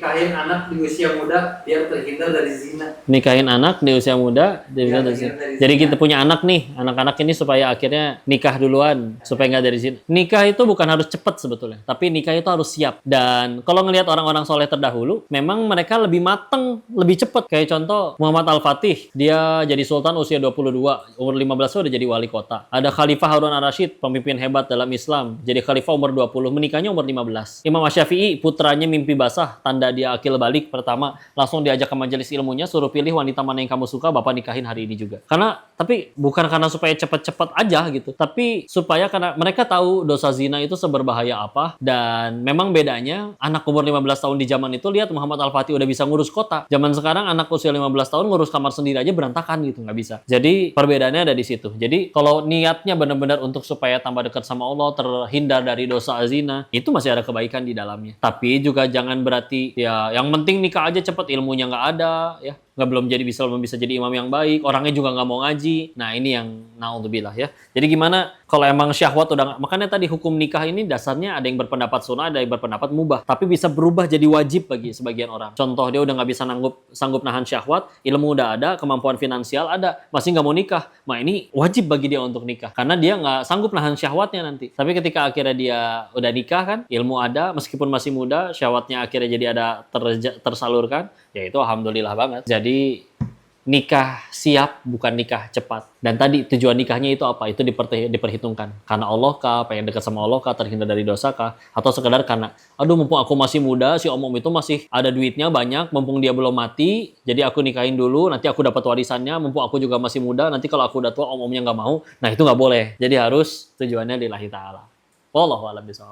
nikahin anak di usia muda biar terhindar dari zina. Nikahin anak di usia muda, jadi kita punya anak nih, anak-anak ini supaya akhirnya nikah duluan, supaya nggak dari sini. Nikah itu bukan harus cepat sebetulnya, tapi nikah itu harus siap. Dan kalau ngelihat orang-orang soleh terdahulu, memang mereka lebih mateng, lebih cepat. Kayak contoh Muhammad Al-Fatih, dia jadi sultan usia 22, umur 15 udah jadi wali kota. Ada Khalifah Harun Ar-Rasyid, pemimpin hebat dalam Islam, jadi khalifah umur 20, menikahnya umur 15. Imam Asy-Syafi'i, putranya mimpi basah, tanda dia akil balik pertama, langsung diajak ke majelis ilmunya, suruh pilih wanita mana yang kamu suka, bapak nikahin hari ini juga. Karena, tapi bukan karena supaya cepet-cepet aja gitu, tapi supaya karena mereka tahu dosa zina itu seberbahaya apa, dan memang bedanya, anak umur 15 tahun di zaman itu, lihat Muhammad Al-Fatih udah bisa ngurus kota. Zaman sekarang anak usia 15 tahun ngurus kamar sendiri aja berantakan gitu, nggak bisa. Jadi, perbedaannya ada di situ. Jadi, kalau niatnya benar-benar untuk supaya tambah dekat sama Allah, terhindar dari dosa zina, itu masih ada kebaikan di dalamnya. Tapi juga jangan berarti, ya, yang penting nikah aja cepet, ilmunya nggak ada, ya, nggak belum bisa jadi imam yang baik, orangnya juga nggak mau ngaji. Nah ini yang naudzubillah ya. Jadi gimana kalau emang syahwat udah nggak, makanya tadi hukum nikah ini dasarnya ada yang berpendapat sunnah, ada yang berpendapat mubah, tapi bisa berubah jadi wajib bagi sebagian orang. Contoh dia udah nggak bisa sanggup nahan syahwat, ilmu udah ada, kemampuan finansial ada, masih nggak mau nikah. Nah ini wajib bagi dia untuk nikah, karena dia nggak sanggup nahan syahwatnya nanti. Tapi ketika akhirnya dia udah nikah kan, ilmu ada, meskipun masih muda, syahwatnya akhirnya jadi ada tersalurkan, ya itu alhamdulillah banget. Jadi nikah siap bukan nikah cepat. Dan tadi tujuan nikahnya itu apa? Itu diperhitungkan. Karena Allah kah, pengen dekat sama Allah kah, terhindar dari dosa kah, atau sekedar karena aduh mumpung aku masih muda, si om-om itu masih ada duitnya banyak, mumpung dia belum mati, jadi aku nikahin dulu, nanti aku dapat warisannya, mumpung aku juga masih muda, nanti kalau aku udah tua om-omnya nggak mau. Nah itu nggak boleh. Jadi harus tujuannya lillahi ta'ala. Wallahu a'lam bishawab.